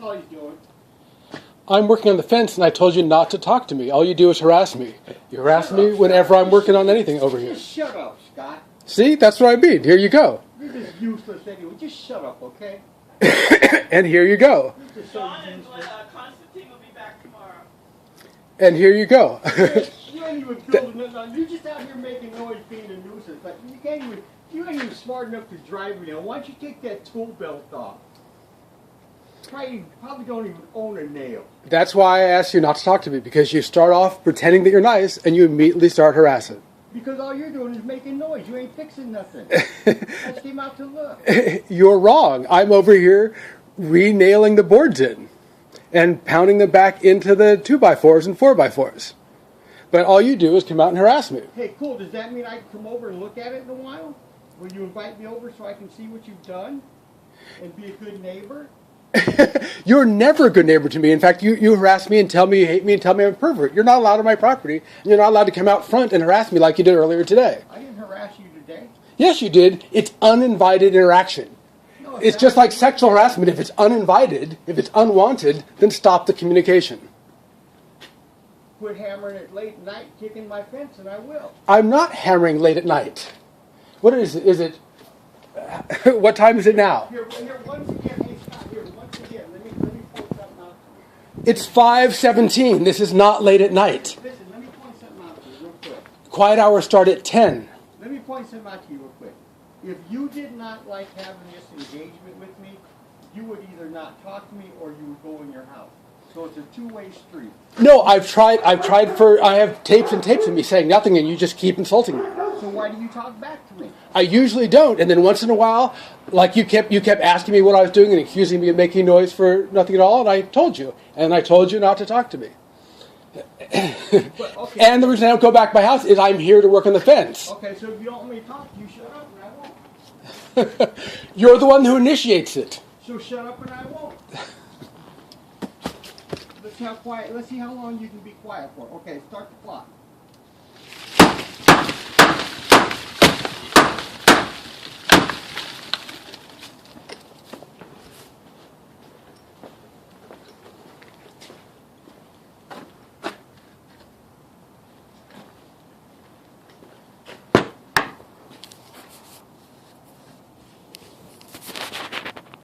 all he's doing. I'm working on the fence, and I told you not to talk to me. All you do is harass me. You harass me whenever I'm working on anything over here. Just shut up, Scott. See, that's what I mean. Here you go. You're just useless anyway. Just shut up, okay? And here you go. John and Constantine will be back tomorrow. And here you go. You ain't even building it on. You're just out here making noise, being a nuisance. Like you ain't even smart enough to drive me now. Why don't you take that tool belt off? Probably don't even own a nail. That's why I asked you not to talk to me, because you start off pretending that you're nice, and you immediately start harassing. Because all you're doing is making noise. You ain't fixing nothing. I just came out to look. You're wrong. I'm over here re-nailing the boards in and pounding them back into the 2x4s and 4x4s. But all you do is come out and harass me. Hey, cool. Does that mean I can come over and look at it in a while? Will you invite me over so I can see what you've done and be a good neighbor? You're never a good neighbor to me. In fact, you harass me and tell me you hate me and tell me I'm a pervert. You're not allowed on my property, and you're not allowed to come out front and harass me like you did earlier today. I didn't harass you today. Yes, you did. It's uninvited interaction. No, It's just like sexual harassment. If it's uninvited, if it's unwanted, then stop the communication. Quit hammering it late at night, kicking my fence, and I will. I'm not hammering late at night. What is it? Is it? What time is it now? Here, once again, hey Scott, once again, let me point something out to you. It's 5:17. This is not late at night. Listen, let me point something out to you real quick. Quiet hours start at 10. Let me point something out to you real quick. If you did not like having this engagement with me, you would either not talk to me or you would go in your house. So it's a two-way street. No, I have tapes and tapes of me saying nothing, and you just keep insulting me. So why do you talk back to me? I usually don't, and then once in a while, like you kept asking me what I was doing and accusing me of making noise for nothing at all, and I told you not to talk to me. But, okay. And the reason I don't go back to my house is I'm here to work on the fence. Okay, so if you don't want me to talk to you, shut up and I won't. You're the one who initiates it. So shut up and I won't. Let's see how long you can be quiet for. Okay, start the clock.